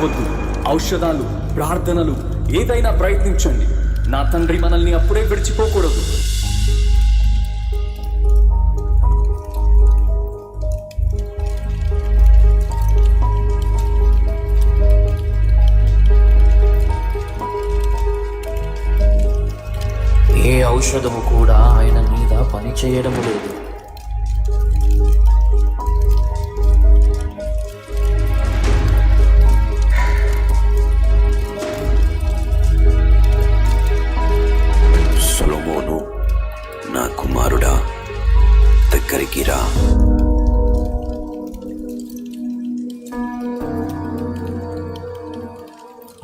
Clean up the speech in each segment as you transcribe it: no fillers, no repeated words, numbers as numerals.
వద్దు. ఔషధాలు, ప్రార్థనలు ఏదైనా ప్రయత్నించండి. నా తండ్రి మనల్ని అప్పుడే విడిచిపోకూడదు. ఏ ఔషధము కూడా ఆయన మీద పనిచేయడము లేదు. సొలొమోను, నా కుమారుడా, దగ్గరికి రా.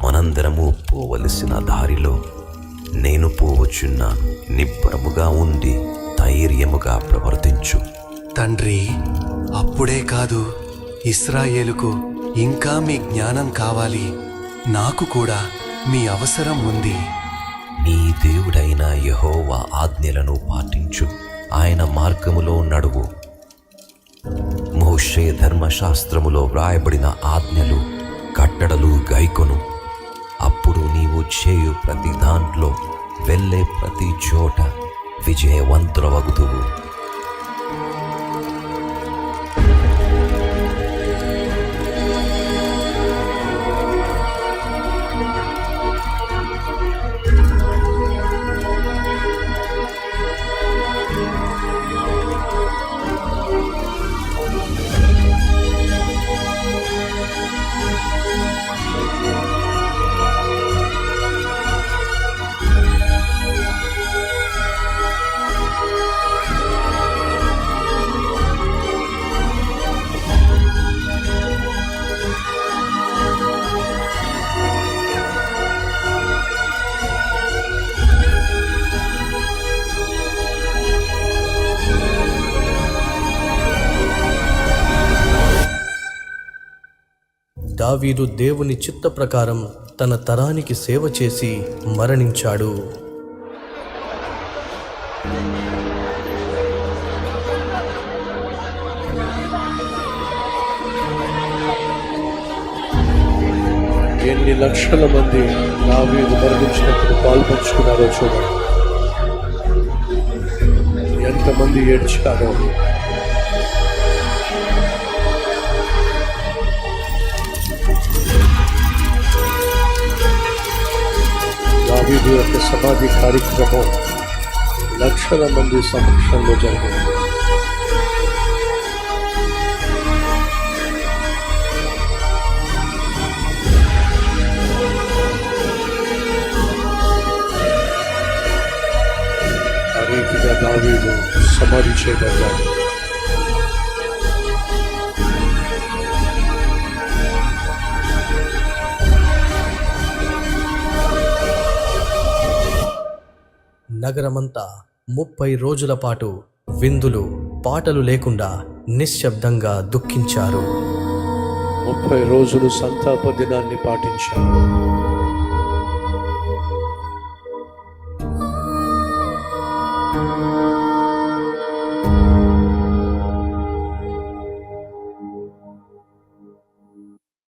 మనందరము పోవలసిన దారిలో నేను పోవచ్చున్నాను. నిబ్బరముగా ఉండి ధైర్యముగా ప్రవర్తించు. తండ్రి, అప్పుడే కాదు, ఇశ్రాయేలుకు ఇంకా మీ జ్ఞానం కావాలి. నాకు కూడా మీ అవసరం ఉంది. నీ దేవుడైన యెహోవా ఆజ్ఞలను పాటించు, ఆయన మార్గములో నడువు. మోషే ధర్మశాస్త్రములో వ్రాయబడిన ఆజ్ఞలు, కట్టడలు గైకొను. అప్పుడు నీవు చేయు ప్రతి దాంట్లో, వెళ్ళే ప్రతి చోట విజయవంతులవగుదువు. దావీదు దేవుని చిత్త ప్రకారం తన తరానికి సేవ చేసి మరణించాడు. ఎన్ని లక్షల మంది దావీదు మరణించినప్పుడు పాల్పంచుకున్నారో చూడండి. ఎంతమంది ఏడ్చారో. దావీదు యొక్క సమాధి కార్యక్రమం లక్షల మంది సమక్షంలో జరిగింది. ఆ రీతిగా దావీదు సమాధి చేయబడ్డాడు. నగరమంతా 30 రోజుల పాటు విందులు, పాటలు లేకుండా నిశ్శబ్దంగా దుఃఖించారు. 30 రోజులు సంతాప దినాన్ని పాటించారు.